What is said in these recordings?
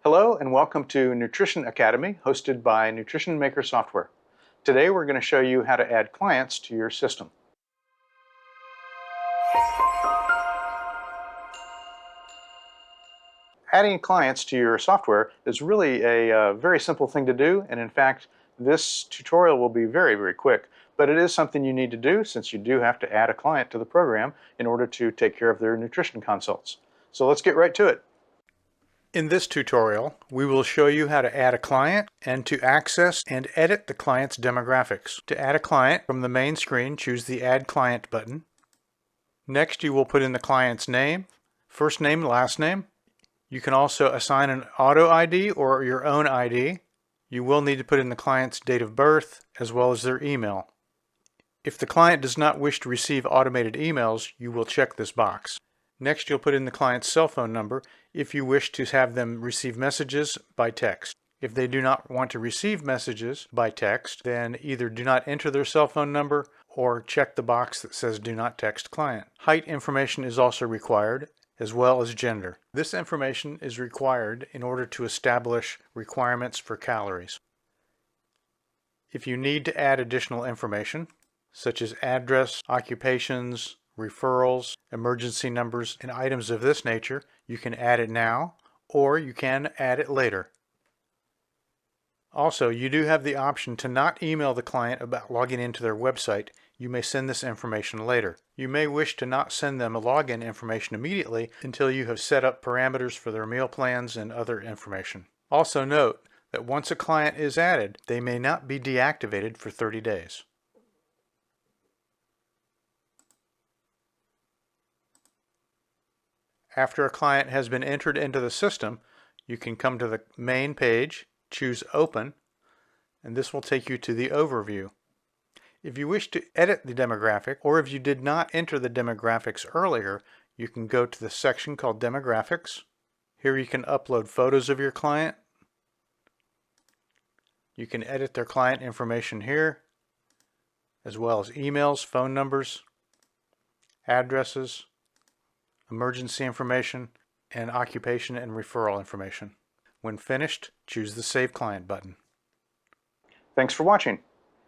Hello and welcome to Nutrition Academy, hosted by Nutrition Maker Software. Today we're going to show you how to add clients to your system. Adding clients to your software is really a very simple thing to do, and in fact this tutorial will be very quick, but it is something you need to do since you do have to add a client to the program in order to take care of their nutrition consults. So let's get right to it. In this tutorial, we will show you how to add a client and to access and edit the client's demographics. To add a client, from the main screen, choose the Add Client button. Next, you will put in the client's name, first name, last name. You can also assign an auto ID or your own ID. You will need to put in the client's date of birth as well as their email. If the client does not wish to receive automated emails, you will check this box. Next, you'll put in the client's cell phone number if you wish to have them receive messages by text. If they do not want to receive messages by text, then either do not enter their cell phone number or check the box that says Do Not Text Client. Height information is also required, as well as gender. This information is required in order to establish requirements for calories. If you need to add additional information, such as address, occupations, referrals, emergency numbers, and items of this nature, you can add it now, or you can add it later. Also, you do have the option to not email the client about logging into their website. You may send this information later. You may wish to not send them a login information immediately until you have set up parameters for their meal plans and other information. Also note that once a client is added, they may not be deactivated for 30 days. After a client has been entered into the system, you can come to the main page, choose Open, and this will take you to the overview. If you wish to edit the demographic, or if you did not enter the demographics earlier, you can go to the section called Demographics. Here you can upload photos of your client. You can edit their client information here, as well as emails, phone numbers, addresses, emergency information, and occupation and referral information. When finished, choose the Save Client button. Thanks for watching.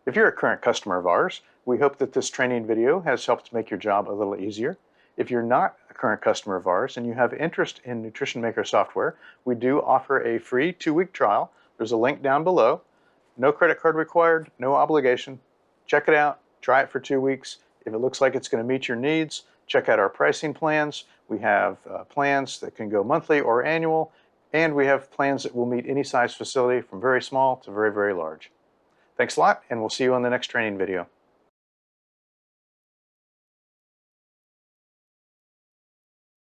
If you're a current customer of ours, we hope that this training video has helped make your job a little easier. If you're not a current customer of ours and you have interest in Nutrition Maker software, we do offer a free 2-week trial. There's a link down below. No credit card required, no obligation. Check it out, try it for 2 weeks. If it looks like it's going to meet your needs, check out our pricing plans. We have plans that can go monthly or annual, and we have plans that will meet any size facility from very small to very large. Thanks a lot, and we'll see you on the next training video.